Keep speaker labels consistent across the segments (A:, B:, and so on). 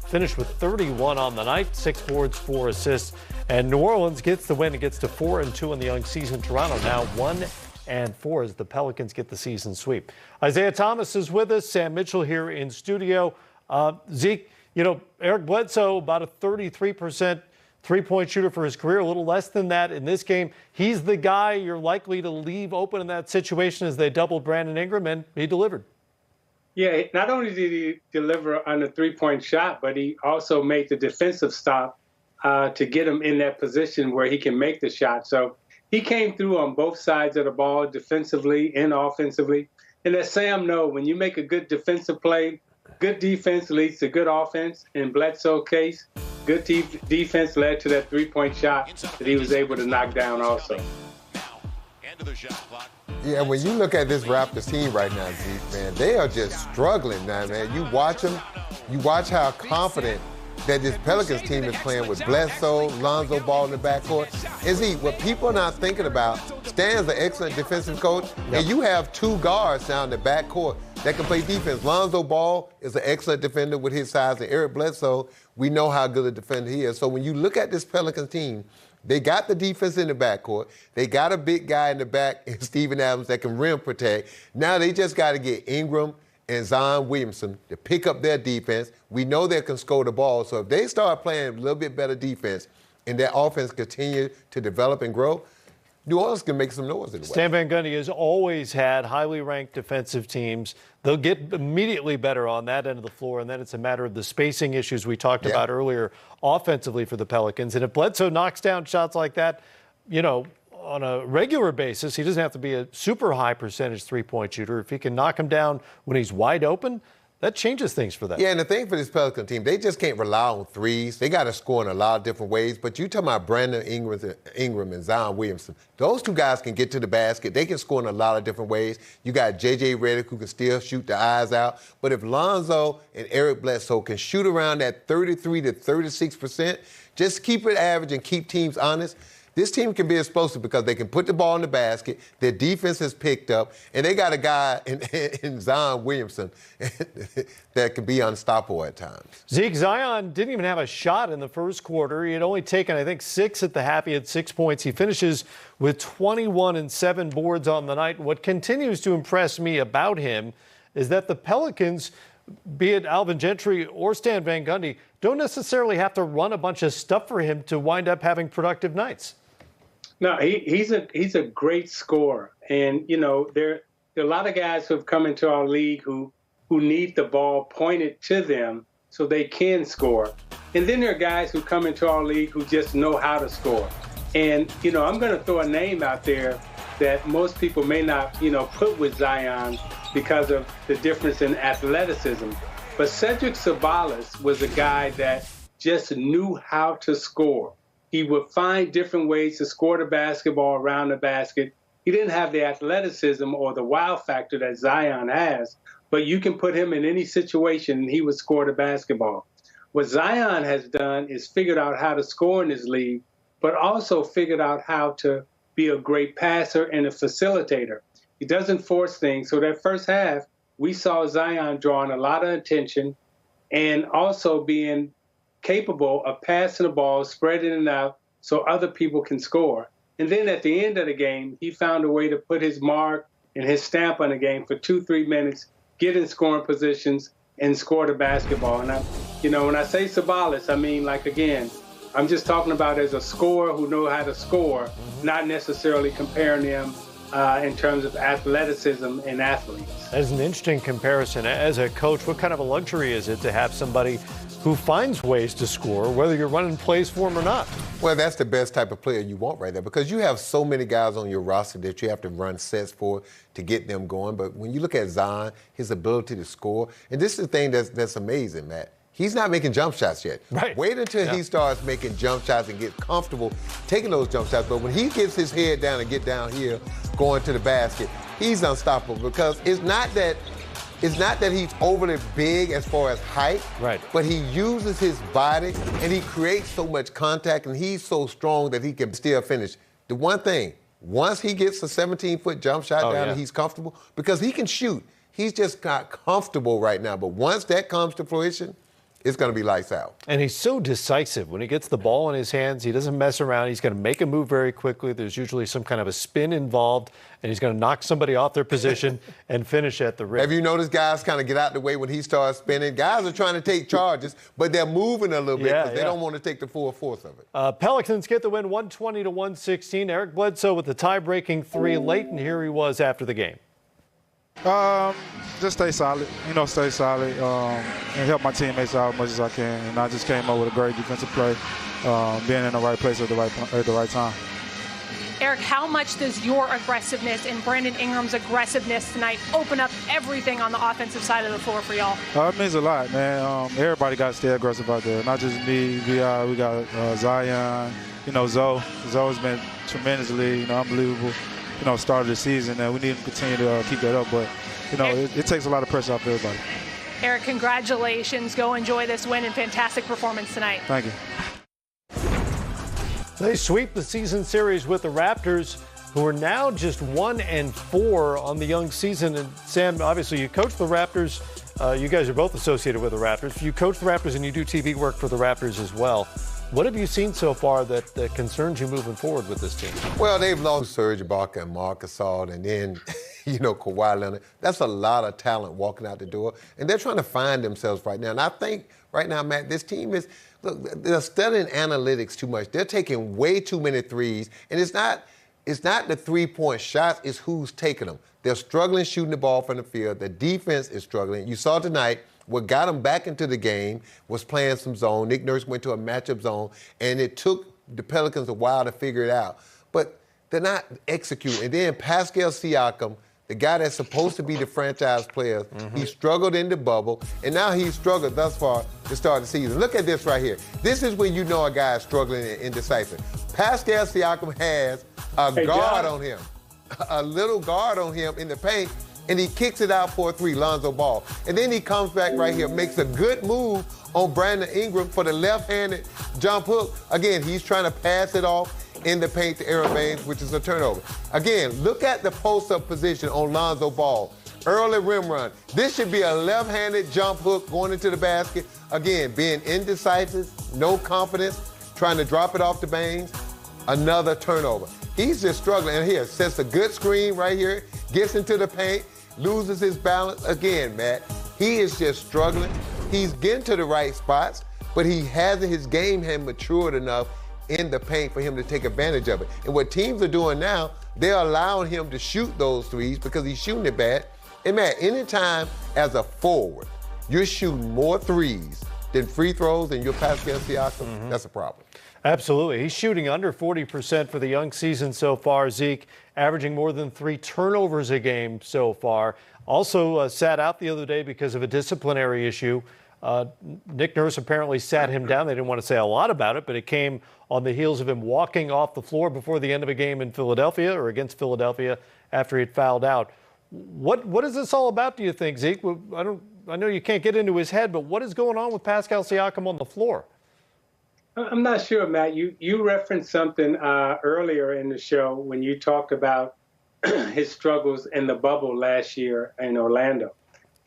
A: finished with 31 on the night, 6 boards, 4 assists. And New Orleans gets the win. It gets to 4-2 in the young season. Toronto now 1-4 as the Pelicans get the season sweep. Isiah Thomas is with us. Sam Mitchell here in studio. Zeke, Eric Bledsoe, about a 33% three-point shooter for his career, a little less than that in this game. He's the guy you're likely to leave open in that situation as they doubled Brandon Ingram, and he delivered.
B: Yeah, not only did he deliver on the three-point shot, but he also made the defensive stop to get him in that position where he can make the shot. So he came through on both sides of the ball, defensively and offensively. And as Sam knows, when you make a good defensive play, good defense leads to good offense. In Bledsoe's case, good defense led to that three-point shot that he was able to knock down also.
C: Yeah, when you look at this Raptors team right now, Zeke, man, they are just struggling now, man. You watch them, you watch how confident that this Pelicans team is playing with Bledsoe, Lonzo Ball in the backcourt. And Zeke, what people are not thinking about, Stan's an excellent defensive coach, and you have 2 guards now in the backcourt that can play defense. Lonzo Ball is an excellent defender with his size, and Eric Bledsoe, we know how good a defender he is. So when you look at this Pelicans team, they got the defense in the backcourt. They got a big guy in the back, and Steven Adams, that can rim protect. Now they just got to get Ingram and Zion Williamson to pick up their defense. We know they can score the ball. So if they start playing a little bit better defense and their offense continue to develop and grow, New Orleans can make some noise in the way.
A: Stan Van Gundy has always had highly ranked defensive teams. They'll get immediately better on that end of the floor, and then it's a matter of the spacing issues we talked about earlier offensively for the Pelicans. And if Bledsoe knocks down shots like that, on a regular basis, he doesn't have to be a super high percentage three-point shooter. If he can knock him down when he's wide open, that changes things for them.
C: Yeah, and the thing for this Pelican team, they just can't rely on threes. They got to score in a lot of different ways. But you talking about Brandon Ingram and Zion Williamson. Those 2 guys can get to the basket. They can score in a lot of different ways. You got J.J. Redick who can still shoot the eyes out. But if Lonzo and Eric Bledsoe can shoot around that 33 to 36%, just keep it average and keep teams honest, this team can be explosive because they can put the ball in the basket, their defense has picked up, and they got a guy in Zion Williamson that can be unstoppable at times.
A: Zeke, Zion didn't even have a shot in the first quarter. He had only taken, I think, 6 at the half. He had 6 points. He finishes with 21 and 7 boards on the night. What continues to impress me about him is that the Pelicans, be it Alvin Gentry or Stan Van Gundy, don't necessarily have to run a bunch of stuff for him to wind up having productive nights.
B: No, he's a great scorer. And, there are a lot of guys who have come into our league who need the ball pointed to them so they can score. And then there are guys who come into our league who just know how to score. And, I'm going to throw a name out there that most people may not, put with Zion because of the difference in athleticism. But Cedric Ceballos was a guy that just knew how to score. He would find different ways to score the basketball around the basket. He didn't have the athleticism or the wow factor that Zion has, but you can put him in any situation and he would score the basketball. What Zion has done is figured out how to score in this league, but also figured out how to be a great passer and a facilitator. He doesn't force things. So that first half, we saw Zion drawing a lot of attention and also being capable of passing the ball, spreading it out so other people can score. And then at the end of the game, he found a way to put his mark and his stamp on the game for 2-3 minutes, get in scoring positions, and score the basketball. And, when I say Ceballos, I mean, again, I'm just talking about as a scorer who knows how to score, not necessarily comparing them in terms of athleticism and athletes.
A: As an interesting comparison, as a coach, what kind of a luxury is it to have somebody who finds ways to score, whether you're running plays for him or not?
C: Well, that's the best type of player you want right there because you have so many guys on your roster that you have to run sets for to get them going. But when you look at Zion, his ability to score, and this is the thing that's amazing, Matt. He's not making jump shots yet.
A: Right.
C: Wait until he starts making jump shots and get comfortable taking those jump shots. But when he gets his head down and get down here, going to the basket, he's unstoppable because it's not that he's overly big as far as height,
A: right,
C: but he uses his body and he creates so much contact and he's so strong that he can still finish. The one thing, once he gets a 17-foot jump shot down and he's comfortable, because he can shoot, he's just not comfortable right now. But once that comes to fruition, it's going to be lights out.
A: And he's so decisive. When he gets the ball in his hands, he doesn't mess around. He's going to make a move very quickly. There's usually some kind of a spin involved, and he's going to knock somebody off their position and finish at the rim.
C: Have you noticed guys kind of get out the way when he starts spinning? Guys are trying to take charges, but they're moving a little bit because they don't want to take the full force of it.
A: Pelicans get the win 120-116. Eric Bledsoe with the tie-breaking three late, and here he was after the game.
D: Just stay solid, stay solid and help my teammates out as much as I can. And I just came up with a great defensive play, being in the right place at the right time.
E: Eric, how much does your aggressiveness and Brandon Ingram's aggressiveness tonight open up everything on the offensive side of the floor for y'all?
D: It means a lot, man. Everybody got to stay aggressive out there, not just me. We got Zion, Zoe. Zoe's been tremendously, unbelievable. Start of the season, and we need to continue to keep that up. But, it takes a lot of pressure off everybody.
E: Eric, congratulations. Go enjoy this win and fantastic performance tonight.
D: Thank you.
A: They sweep the season series with the Raptors, who are now just 1-4 on the young season. And Sam, obviously you coach the Raptors. You guys are both associated with the Raptors. You coach the Raptors and you do TV work for the Raptors as well. What have you seen so far that concerns you moving forward with this team?
C: Well, they've lost Serge Ibaka and Marc Gasol, and then, Kawhi Leonard. That's a lot of talent walking out the door, and they're trying to find themselves right now. And I think right now, Matt, this team is, look, they're studying analytics too much. They're taking way too many threes, and it's not the three-point shots, it's who's taking them. They're struggling shooting the ball from the field. The defense is struggling. You saw tonight, what got them back into the game was playing some zone. Nick Nurse went to a matchup zone, and it took the Pelicans a while to figure it out. But they're not executing. And then Pascal Siakam, the guy that's supposed to be the franchise player, he struggled in the bubble, and now he's struggled thus far to start the season. Look at this right here. This is when you know a guy is struggling and indecisive. Pascal Siakam has a guard on him, a little guard on him in the paint, and he kicks it out for a three, Lonzo Ball. And then he comes back right here, makes a good move on Brandon Ingram for the left-handed jump hook. Again, he's trying to pass it off in the paint to Aaron Baines, which is a turnover. Again, look at the post-up position on Lonzo Ball. Early rim run. This should be a left-handed jump hook going into the basket. Again, being indecisive, no confidence, trying to drop it off to Baines. Another turnover. He's just struggling. And here, sets a good screen right here, gets into the paint, loses his balance. Again, Matt, he is just struggling. He's getting to the right spots, but his game hadn't matured enough in the paint for him to take advantage of it. And what teams are doing now, they're allowing him to shoot those threes because he's shooting it bad. And Matt, anytime as a forward, you're shooting more threes than free throws and you're Pascal Siakam, that's a problem.
A: Absolutely. He's shooting under 40% for the young season so far, Zeke, averaging more than 3 turnovers a game so far. Also sat out the other day because of a disciplinary issue. Nick Nurse apparently sat him down. They didn't want to say a lot about it, but it came on the heels of him walking off the floor before the end of a game in Philadelphia or against Philadelphia after he'd fouled out. What is this all about, do you think, Zeke? I know you can't get into his head, but what is going on with Pascal Siakam on the floor?
B: I'm not sure, Matt. You referenced something earlier in the show when you talked about his struggles in the bubble last year in Orlando.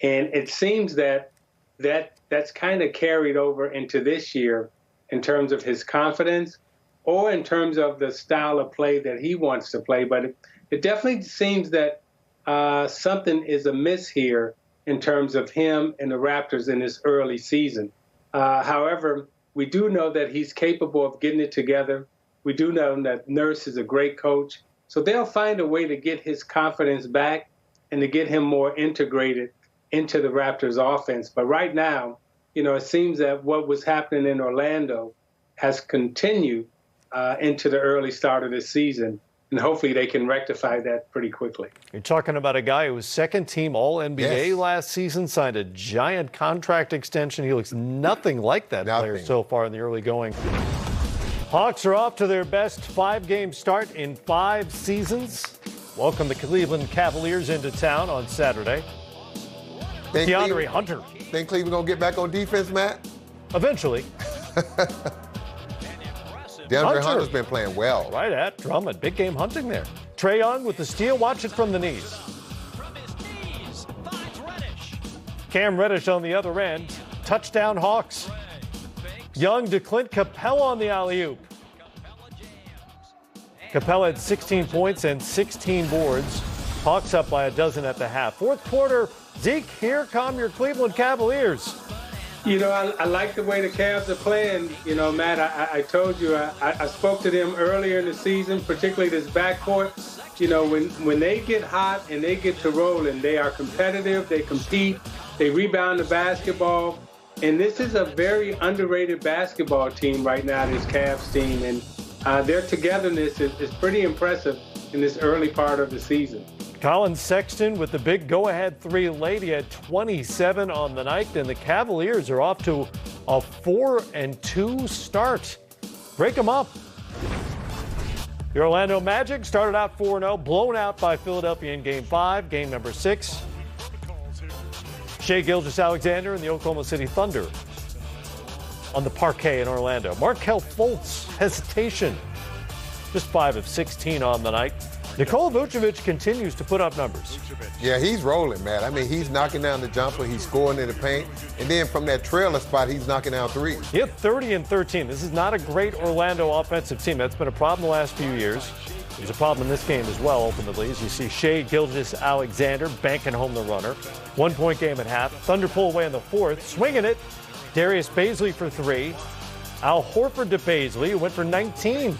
B: And it seems that's kind of carried over into this year in terms of his confidence or in terms of the style of play that he wants to play. But it definitely seems that something is amiss here in terms of him and the Raptors in this early season. However, we do know that he's capable of getting it together. We do know that Nurse is a great coach. So they'll find a way to get his confidence back and to get him more integrated into the Raptors offense. But right now, it seems that what was happening in Orlando has continued into the early start of this season. And hopefully they can rectify that pretty quickly.
A: You're talking about a guy who was second-team All-NBA last season, signed a giant contract extension. He looks nothing like that player so far in the early going. Hawks are off to their best 5-game start in 5 seasons. Welcome the Cleveland Cavaliers into town on Saturday. DeAndre Hunter.
C: Think Cleveland going to get back on defense, Matt?
A: Eventually.
C: DeAndre Hunter's been playing well.
A: Right at Drummond. Big game hunting there. Trae Young with the steal. Watch it from the knees. Cam Reddish on the other end. Touchdown Hawks. Young to Clint Capella on the alley-oop. Capella had 16 points and 16 boards. Hawks up by a dozen at the half. Fourth quarter, Zeke, here come your Cleveland Cavaliers.
B: You know, I like the way the Cavs are playing. You know, Matt, I told you, I spoke to them earlier in the season, particularly this backcourt. You know, when they get hot and they get to rolling, they are competitive, they compete, they rebound the basketball. And this is a very underrated basketball team right now, this Cavs team. And their togetherness is pretty impressive in this early part of the season.
A: Colin Sexton with the big go-ahead three late. He had 27 on the night, and the Cavaliers are off to a 4-2 start. Break them up. The Orlando Magic started out 4-0, blown out by Philadelphia in Game 5, game number 6. Shai Gilgeous-Alexander and the Oklahoma City Thunder on the parquet in Orlando. Markelle Fultz, hesitation, just 5 of 16 on the night. Nikola Vucevic continues to put up numbers.
C: Yeah, he's rolling, man. I mean, he's knocking down the jumper, he's scoring in the paint, and then from that trailer spot, he's knocking down threes.
A: He had 30 and 13. This is not a great Orlando offensive team. That's been a problem the last few years. It was a problem in this game as well, ultimately, as you see Shai Gilgeous-Alexander banking home the runner. 1 point game at half. Thunder pull away in the fourth, swinging it. Darius Bazley for 3. Al Horford to Bazley, who went for 19.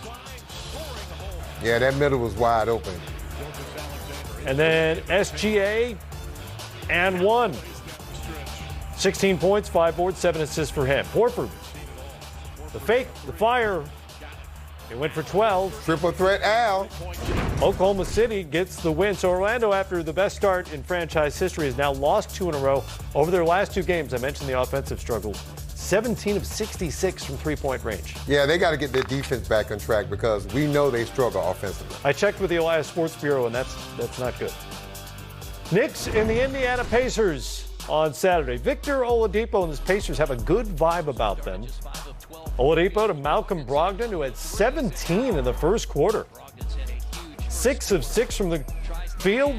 C: Yeah, that middle was wide open.
A: And then SGA and 1. 16 points, 5 boards, 7 assists for him. Horford, the fake, the fire. He went for 12.
C: Triple threat Al.
A: Oklahoma City gets the win. So Orlando, after the best start in franchise history, has now lost 2 in a row over their last 2 games. I mentioned the offensive struggles. 17 of 66 from three-point range.
C: Yeah, they got to get their defense back on track because we know they struggle offensively.
A: I checked with the Elias Sports Bureau, and that's not good. Knicks and the Indiana Pacers on Saturday. Victor Oladipo and his Pacers have a good vibe about them. Oladipo to Malcolm Brogdon, who had 17 in the first quarter. 6 of 6 from the field.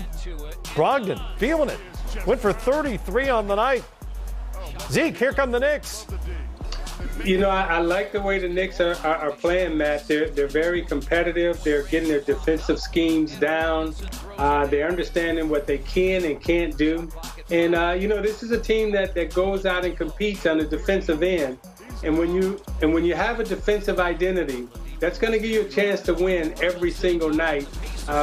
A: Brogdon feeling it. Went for 33 on the night. Zeke, here come the Knicks.
B: You know, I like the way the Knicks are playing, Matt. They're very competitive. They're getting their defensive schemes down. They're understanding what they can and can't do. And, you know, this is a team that goes out and competes on the defensive end. And when you have a defensive identity, that's going to give you a chance to win every single night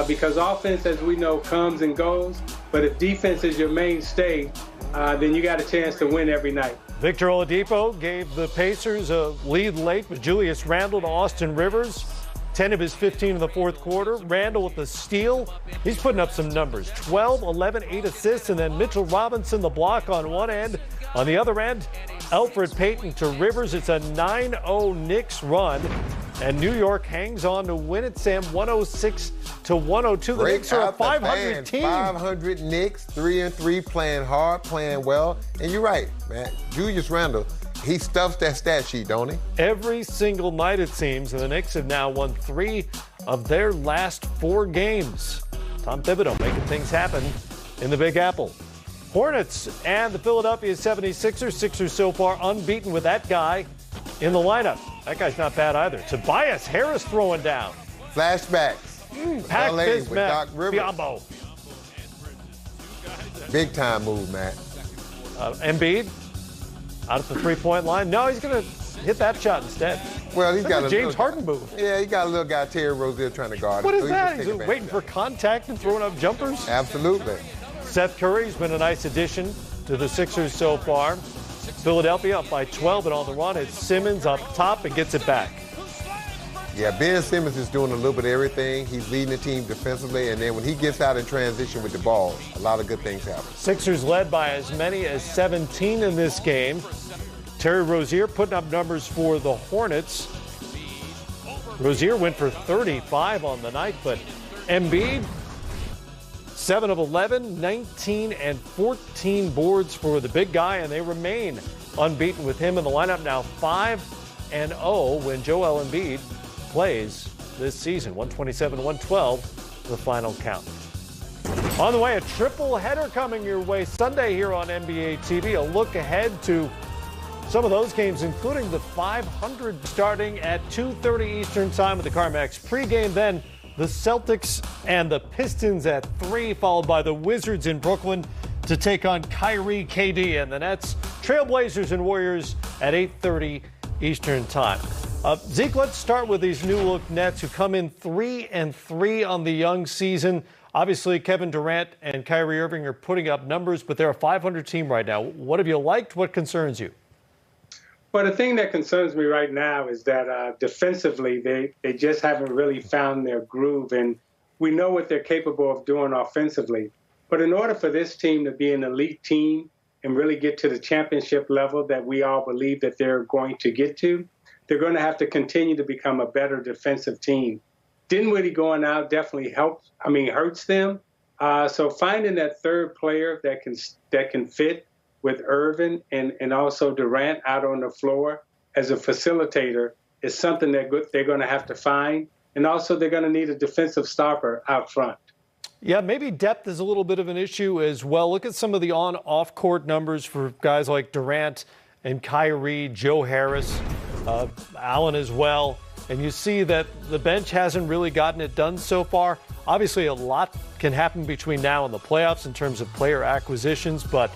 B: because offense, as we know, comes and goes. But if defense is your mainstay, then you got a chance to win every night.
A: Victor Oladipo gave the Pacers a lead late with Julius Randle to Austin Rivers. 10 of his 15 in the fourth quarter. Randle with the steal. He's putting up some numbers. 12, 11, 8 assists, and then Mitchell Robinson the block on one end. On the other end, Elfrid Payton to Rivers. It's a 9-0 Knicks run. And New York hangs on to win it, Sam, 106-102. The Knicks are a 500 team.
C: 500 Knicks, 3-3, playing hard, playing well. And you're right, man. Julius Randle, he stuffs that stat sheet, don't he?
A: Every single night, it seems, and the Knicks have now won 3 of their last 4 games. Tom Thibodeau making things happen in the Big Apple. Hornets and the Philadelphia 76ers. Sixers so far unbeaten with that guy in the lineup. That guy's not bad either. Tobias Harris throwing down.
C: Flashbacks.
A: Pack
C: LA
A: this
C: with
A: man.
C: Doc Rivers.
A: Biombo.
C: Big time move, Matt.
A: Embiid out at the three-point line. No, he's going to hit that shot instead.
C: Well, he's got a
A: James Harden move.
C: Yeah, he got a little guy, Terry Rozier, trying to guard him.
A: What is
C: so
A: that? He's waiting for contact and throwing up jumpers?
C: Absolutely.
A: Seth Curry's been a nice addition to the Sixers so far. Philadelphia up by 12 and on the run. It's Simmons up top and gets it back.
C: Yeah, Ben Simmons is doing a little bit of everything. He's leading the team defensively, and then when he gets out in transition with the ball, a lot of good things happen.
A: Sixers led by as many as 17 in this game. Terry Rozier putting up numbers for the Hornets. Rozier went for 35 on the night, but Embiid, 7 of 11, 19 and 14 boards for the big guy, and they remain unbeaten with him in the lineup now 5-0 when Joel Embiid plays this season. 127-112, the final count. On the way, a triple header coming your way Sunday here on NBA TV. A look ahead to Some of those games, including the 500 starting at 2:30 Eastern time with the CarMax pregame. Then the Celtics and the Pistons at 3, followed by the Wizards in Brooklyn to take on Kyrie, KD, and the Nets. Trailblazers and Warriors at 8:30 Eastern time. Zeke, let's start with these new-look Nets who come in 3-3 on the young season. Obviously, Kevin Durant and Kyrie Irving are putting up numbers, but they're a 500 team right now. What have you liked? What concerns you?
B: Well, the thing that concerns me right now is that defensively, they just haven't really found their groove. And we know what they're capable of doing offensively. But in order for this team to be an elite team and really get to the championship level that we all believe that they're going to get to, they're going to have to continue to become a better defensive team. Dinwiddie going out definitely hurts them. So finding that third player that can fit with Irvin and also Durant out on the floor as a facilitator is something that they're going to have to find. And also they're going to need a defensive stopper out front.
A: Yeah, maybe depth is a little bit of an issue as well. Look at some of the on-off court numbers for guys like Durant and Kyrie, Joe Harris, Allen as well. And you see that the bench hasn't really gotten it done so far. Obviously, a lot can happen between now and the playoffs in terms of player acquisitions, but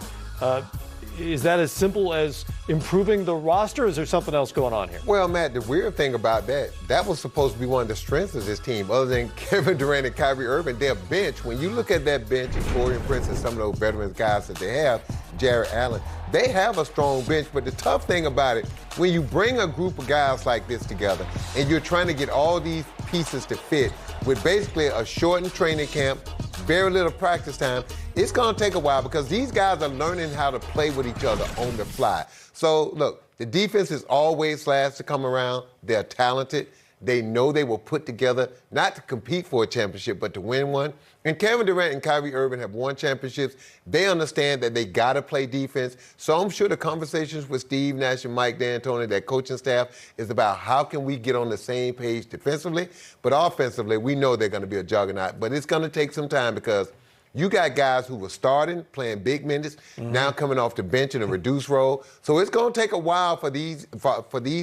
A: is that as simple as improving the roster, or is there something else going on here?
C: Well, Matt, the weird thing about that was supposed to be one of the strengths of this team. Other than Kevin Durant and Kyrie Irving, their bench, when you look at that bench, and Torian Prince and some of those veterans guys that they have, Jarrett Allen, they have a strong bench. But the tough thing about it, when you bring a group of guys like this together and you're trying to get all these pieces to fit with basically a shortened training camp, very little practice time, it's going to take a while because these guys are learning how to play with each other on the fly. So, look, the defense is always last to come around. They're talented. They know they were put together not to compete for a championship, but to win one. And Kevin Durant and Kyrie Irving have won championships. They understand that they got to play defense. So I'm sure the conversations with Steve Nash and Mike D'Antoni, that coaching staff, is about how can we get on the same page defensively. But offensively, we know they're going to be a juggernaut. But it's going to take some time because you got guys who were starting, playing big minutes, now coming off the bench in a reduced role. So it's going to take a while for these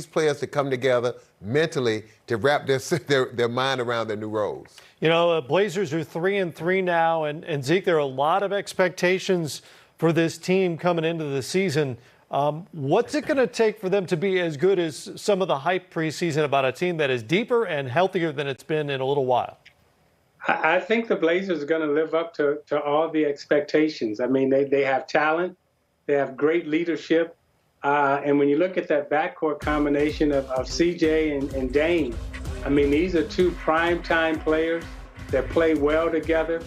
C: players to come together mentally to wrap their mind around their new roles.
A: You know, Blazers are 3-3 now, and Zeke, there are a lot of expectations for this team coming into the season. What's it going to take for them to be as good as some of the hype preseason about a team that is deeper and healthier than it's been in a little while?
B: I think the Blazers are going to live up to all the expectations. I mean, they have talent. They have great leadership. And when you look at that backcourt combination of CJ and Dame, I mean, these are two prime-time players that play well together.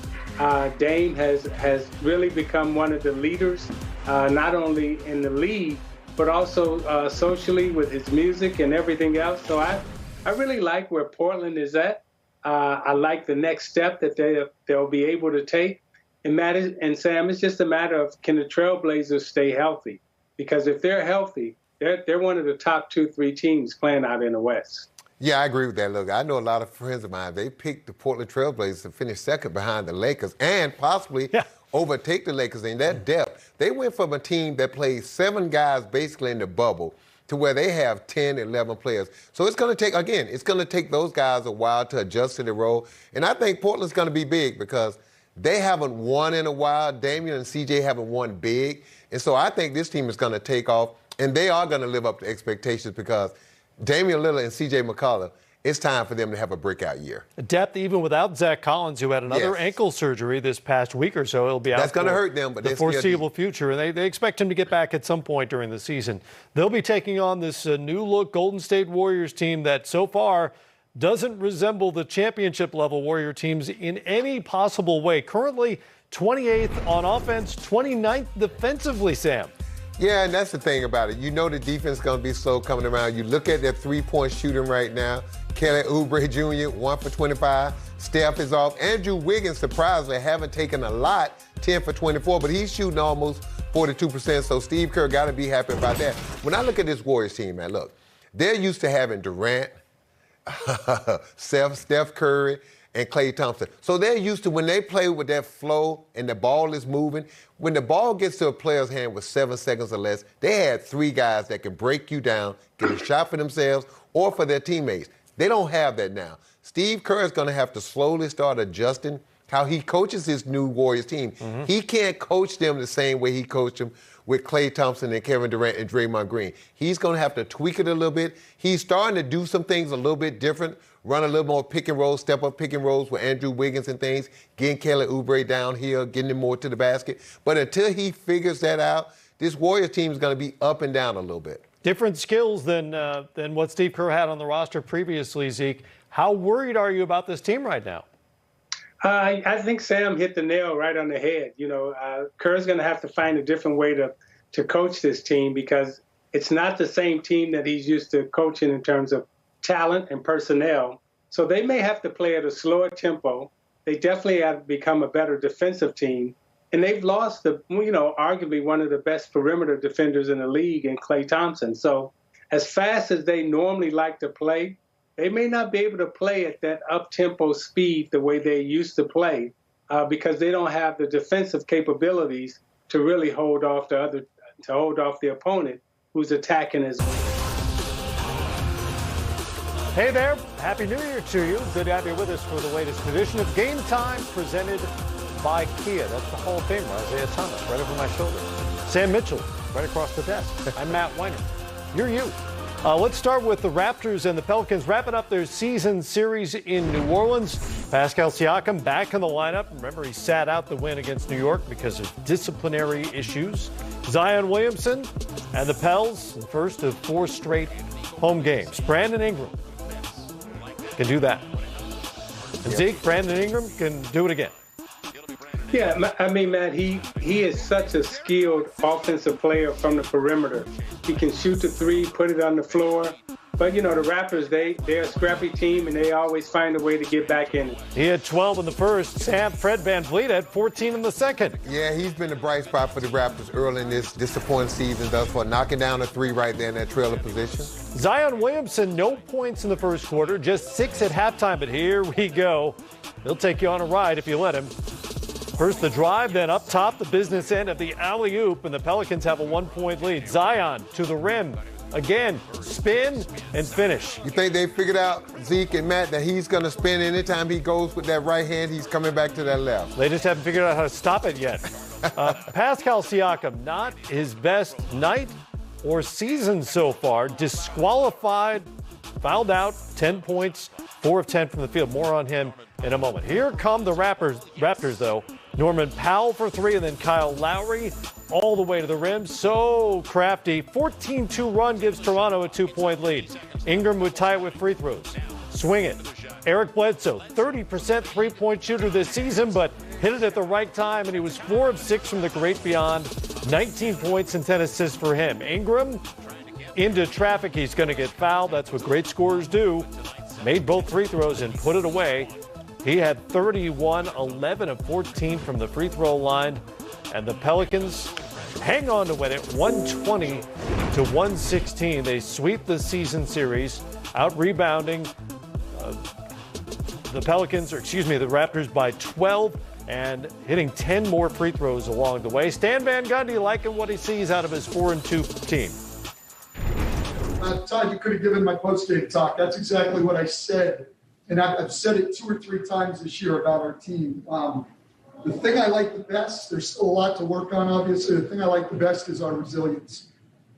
B: Dame has really become one of the leaders, not only in the league, but also socially with his music and everything else. So I really like where Portland is at. I like the next step that they'll be able to take. And Matt and Sam, it's just a matter of can the Trailblazers stay healthy? Because if they're healthy, they're one of the top 2-3 teams playing out in the West.
C: Yeah, I agree with that. Look, I know a lot of friends of mine, they picked the Portland Trailblazers to finish second behind the Lakers and possibly overtake the Lakers in that depth. They went from a team that played 7 guys basically in the bubble to where they have 10, 11 players. So it's going to take, again, it's going to take those guys a while to adjust to the role. And I think Portland's going to be big because they haven't won in a while. Damian and CJ haven't won big. And so I think this team is going to take off, and they are going to live up to expectations because Damian Lillard and CJ McCollum, it's time for them to have a breakout year.
A: Depth, even without Zach Collins, who had another ankle surgery this past week or so. He'll be out.
C: That's going to hurt them, but
A: the foreseeable future. And they expect him to get back at some point during the season. They'll be taking on this new-look Golden State Warriors team that so far doesn't resemble the championship-level Warrior teams in any possible way. Currently 28th on offense, 29th defensively, Sam.
C: Yeah, and that's the thing about it. You know the defense is going to be slow coming around. You look at their three-point shooting right now. Kelly Oubre Jr., 1 for 25. Steph is off. Andrew Wiggins, surprisingly, haven't taken a lot, 10 for 24, but he's shooting almost 42%, so Steve Kerr got to be happy about that. When I look at this Warriors team, man, look, they're used to having Durant, Steph Curry, and Klay Thompson. So they're used to when they play with that flow and the ball is moving. When the ball gets to a player's hand with 7 seconds or less, they had 3 guys that can break you down, get a shot for themselves or for their teammates. They don't have that now. Steve Kerr is going to have to slowly start adjusting how he coaches his new Warriors team. He can't coach them the same way he coached them with Klay Thompson and Kevin Durant and Draymond Green. He's going to have to tweak it a little bit. He's starting to do some things a little bit different, run a little more pick and roll, step up pick and rolls with Andrew Wiggins and things, getting Kelly Oubre downhill, getting him more to the basket. But until he figures that out, this Warriors team is going to be up and down a little bit.
A: Different skills than what Steve Kerr had on the roster previously, Zeke. How worried are you about this team right now?
B: I think Sam hit the nail right on the head. Kerr's going to have to find a different way to coach this team because it's not the same team that he's used to coaching in terms of talent and personnel. So they may have to play at a slower tempo. They definitely have become a better defensive team. And they've lost arguably one of the best perimeter defenders in the league in Klay Thompson. So as fast as they normally like to play, they may not be able to play at that up-tempo speed the way they used to play because they don't have the defensive capabilities to really hold off the opponent who's attacking as well.
A: Hey there, Happy New Year to you. Good to have you with us for the latest edition of Game Time presented by Kia. That's the Hall of Famer, Isiah Thomas, right over my shoulder. Sam Mitchell, right across the desk. I'm Matt Weiner. You're you. Let's start with the Raptors and the Pelicans wrapping up their season series in New Orleans. Pascal Siakam back in the lineup. Remember, he sat out the win against New York because of disciplinary issues. Zion Williamson and the Pels, the first of 4 straight home games. Brandon Ingram can do that. And Zeke, Brandon Ingram can do it again.
B: Yeah, I mean, Matt, he is such a skilled offensive player from the perimeter. He can shoot the 3, put it on the floor. But, the Raptors, they're a scrappy team, and they always find a way to get back in it.
A: He had 12 in the first. Fred VanVleet had 14 in the second.
C: Yeah, he's been a bright spot for the Raptors early in this disappointing season thus far, knocking down a 3 right there in that trailer position.
A: Zion Williamson, no points in the first quarter, just 6 at halftime. But here we go. He'll take you on a ride if you let him. First the drive, then up top, the business end of the alley-oop, and the Pelicans have a 1-point lead. Zion to the rim. Again, spin and finish.
C: You think they figured out, Zeke and Matt, that he's going to spin anytime he goes with that right hand, he's coming back to that left?
A: They just haven't figured out how to stop it yet. Pascal Siakam, not his best night or season so far. Disqualified, fouled out, 10 points, 4 of 10 from the field. More on him in a moment. Here come the Raptors, though. Norman Powell for 3, and then Kyle Lowry all the way to the rim. So crafty. 14-2 run gives Toronto a 2-point lead. Ingram would tie it with free throws. Swing it. Eric Bledsoe, 30% three-point shooter this season, but hit it at the right time, and he was 4 of 6 from the great beyond. 19 points and 10 assists for him. Ingram into traffic. He's going to get fouled. That's what great scorers do. Made both free throws and put it away. He had 31, 11 of 14 from the free throw line. And the Pelicans hang on to win it 120-116. They sweep the season series, out-rebounding the Raptors by 12 and hitting 10 more free throws along the way. Stan Van Gundy liking what he sees out of his 4-2 team.
F: Todd, you could have given my post-game talk. That's exactly what I said. And I've said it 2 or 3 times this year about our team. The thing I like the best, there's still a lot to work on, obviously. The thing I like the best is our resilience.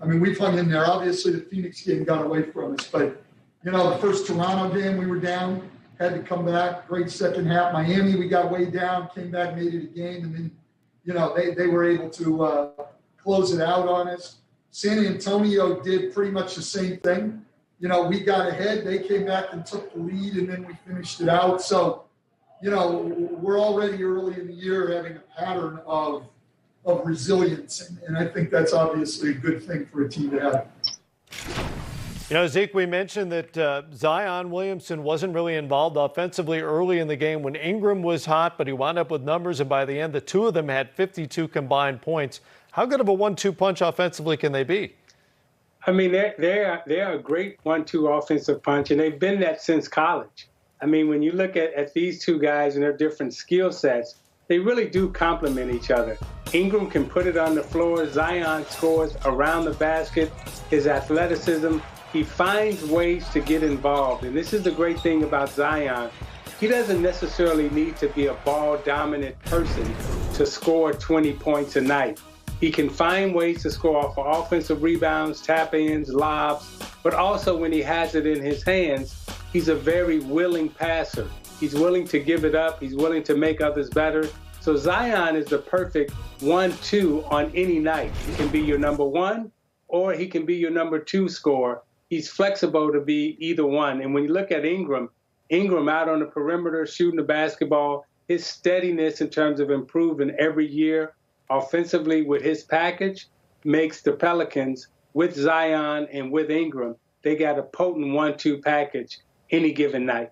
F: I mean, we've hung in there. Obviously, the Phoenix game got away from us. But, the first Toronto game, we were down, had to come back. Great second half. Miami, we got way down, came back, made it a game. And then, they were able to close it out on us. San Antonio did pretty much the same thing. We got ahead, they came back and took the lead, and then we finished it out. So, we're already early in the year having a pattern of resilience, and I think that's obviously a good thing for a team to have.
A: Zeke, we mentioned that Zion Williamson wasn't really involved offensively early in the game when Ingram was hot, but he wound up with numbers, and by the end, the 2 of them had 52 combined points. How good of a 1-2 punch offensively can they be? I
B: mean, they're a great 1-2 offensive punch, and they've been that since college. I mean, when you look at these two guys and their different skill sets, they really do complement each other. Ingram can put it on the floor. Zion scores around the basket. His athleticism, he finds ways to get involved. And this is the great thing about Zion. He doesn't necessarily need to be a ball-dominant person to score 20 points a night. He can find ways to score off of offensive rebounds, tap-ins, lobs, but also when he has it in his hands, he's a very willing passer. He's willing to give it up. He's willing to make others better. So Zion is the perfect 1-2 on any night. He can be your number one, or he can be your number two scorer. He's flexible to be either one. And when you look at Ingram out on the perimeter, shooting the basketball, his steadiness in terms of improving every year offensively with his package makes the Pelicans, with Zion and with Ingram, they got a potent 1-2 package any given night.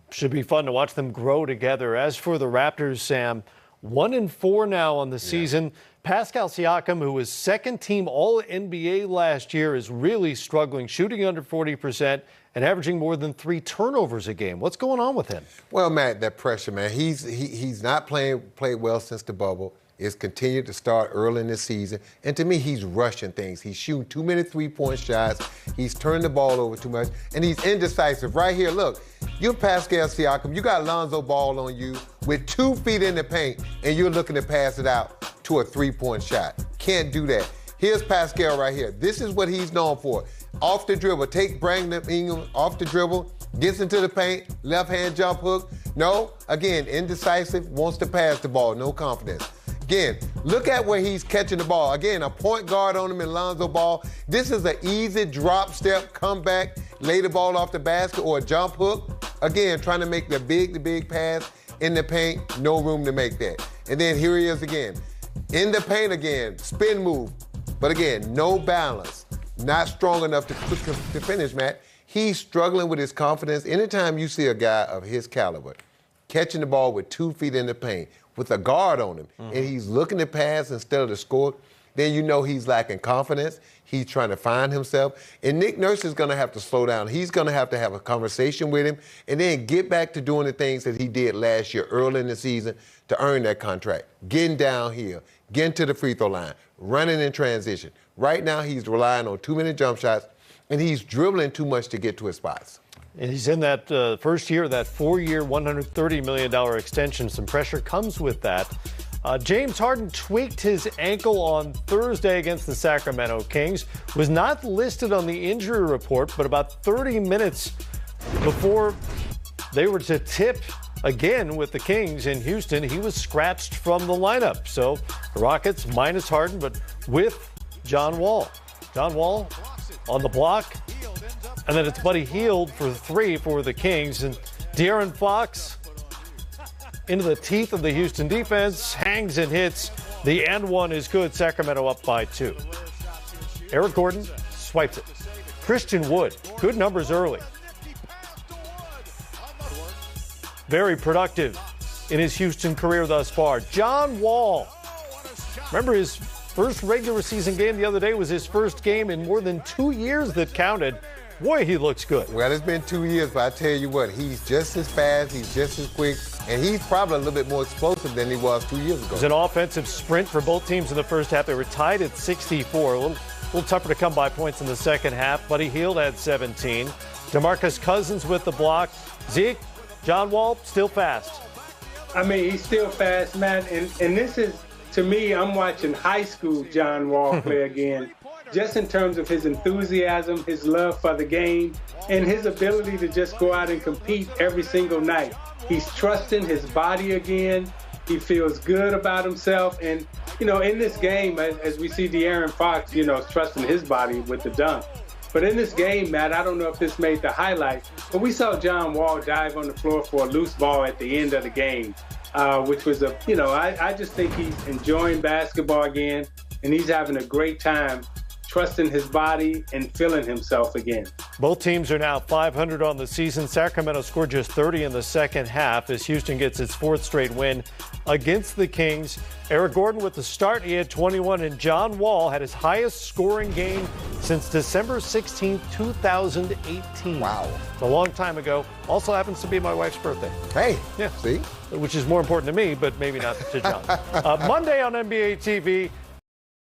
A: Should be fun to watch them grow together. As for the Raptors, Sam, 1-4 now on the season. Pascal Siakam, who was second-team All-NBA last year, is really struggling, shooting under 40% and averaging more than 3 turnovers a game. What's going on with him?
C: Well, Matt, that pressure, man. He's not played well since the bubble. It's continued to start early in this season. And to me, he's rushing things. He's shooting too many three-point shots. He's turning the ball over too much. And he's indecisive. Right here, look, you're Pascal Siakam. You got Lonzo Ball on you with 2 feet in the paint, and you're looking to pass it out to a three-point shot. Can't do that. Here's Pascal right here. This is what he's known for. Off the dribble. Brandon Ingram off the dribble, gets into the paint, left-hand jump hook. No, again, indecisive, wants to pass the ball, no confidence. Again, look at where he's catching the ball. Again, a point guard on him in Lonzo Ball. This is an easy drop step, come back, lay the ball off the basket or a jump hook. Again, trying to make the big pass in the paint, no room to make that. And then here he is again. In the paint again, spin move. But again, no balance. Not strong enough to finish, Matt. He's struggling with his confidence. Anytime you see a guy of his caliber catching the ball with 2 feet in the paint, with a guard on him, and he's looking to pass instead of to score, then you know he's lacking confidence. He's trying to find himself. And Nick Nurse is going to have to slow down. He's going to have a conversation with him and then get back to doing the things that he did last year early in the season to earn that contract. Getting downhill, getting to the free throw line, running in transition. Right now he's relying on too many jump shots, and he's dribbling too much to get to his spots.
A: And he's in that first year, that 4-year, $130 million extension. Some pressure comes with that. James Harden tweaked his ankle on Thursday against the Sacramento Kings. Was not listed on the injury report, but about 30 minutes before they were to tip again with the Kings in Houston, he was scratched from the lineup. So the Rockets minus Harden, but with John Wall. John Wall on the block. And then it's Buddy Hield for 3 for the Kings. And De'Aaron Fox into the teeth of the Houston defense, hangs and hits. The and one is good. Sacramento up by 2. Eric Gordon swipes it. Christian Wood, good numbers early. Very productive in his Houston career thus far. John Wall. Remember his first regular season game the other day was his first game in more than 2 years that counted. Boy, he looks good.
C: Well, it's been 2 years, but I tell you what, he's just as fast, he's just as quick, and he's probably a little bit more explosive than he was 2 years ago.
A: It was an offensive sprint for both teams in the first half. They were tied at 64. A little tougher to come by points in the second half. Buddy Hield had 17. DeMarcus Cousins with the block. Zeke, John Wall, still fast.
B: I mean, he's still fast, Matt. And this is, to me, I'm watching high school John Wall play again. Just in terms of his enthusiasm, his love for the game, and his ability to just go out and compete every single night. He's trusting his body again. He feels good about himself. And, you know, in this game, as we see De'Aaron Fox, you know, trusting his body with the dunk. But in this game, Matt, I don't know if this made the highlight, but we saw John Wall dive on the floor for a loose ball at the end of the game, which was I just think he's enjoying basketball again, and he's having a great time trusting his body and feeling himself again.
A: Both teams are now 500 on the season. Sacramento scored just 30 in the second half as Houston gets its 4th straight win against the Kings. Eric Gordon with the start, he had 21, and John Wall had his highest scoring game since December 16, 2018.
C: Wow.
A: It's a long time ago. Also happens to be my wife's birthday.
C: Hey,
A: Yeah.
C: see?
A: Which is more important to me, but maybe not to John. Monday on NBA TV,